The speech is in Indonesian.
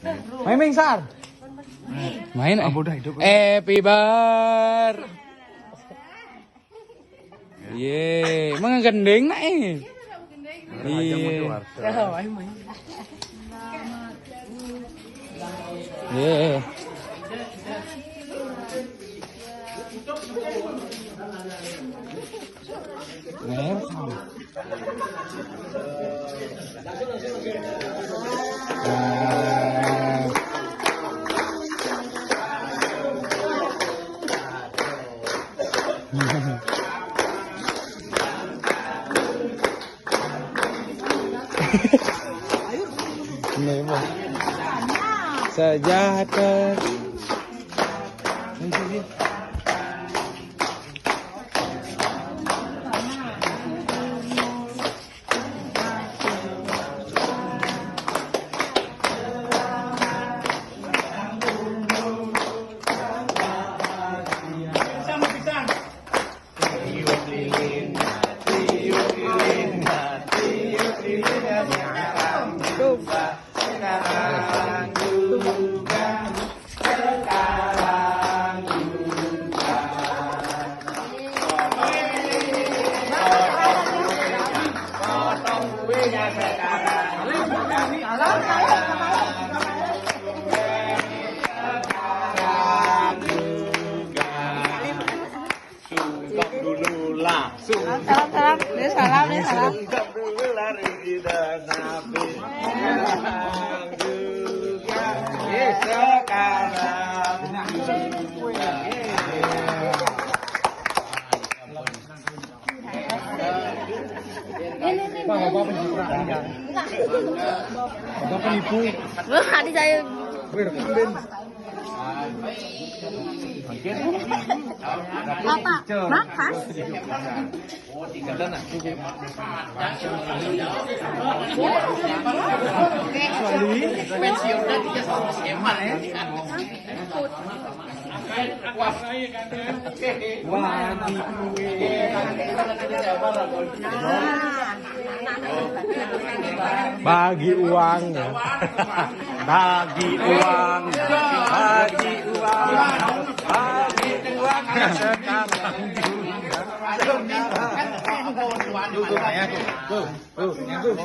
Main Sar. Main Happy bar. Ye, mga gending na eh. Iya. Ye. Sejahtera. Salam, dia salam. Dulu lari dan nabi juga sekarang. Bapak penipu. Hati saya. Apa? Makan? Bagi uang ya. Bagi uang. Bagi uang. Bagi uang sekarang juga.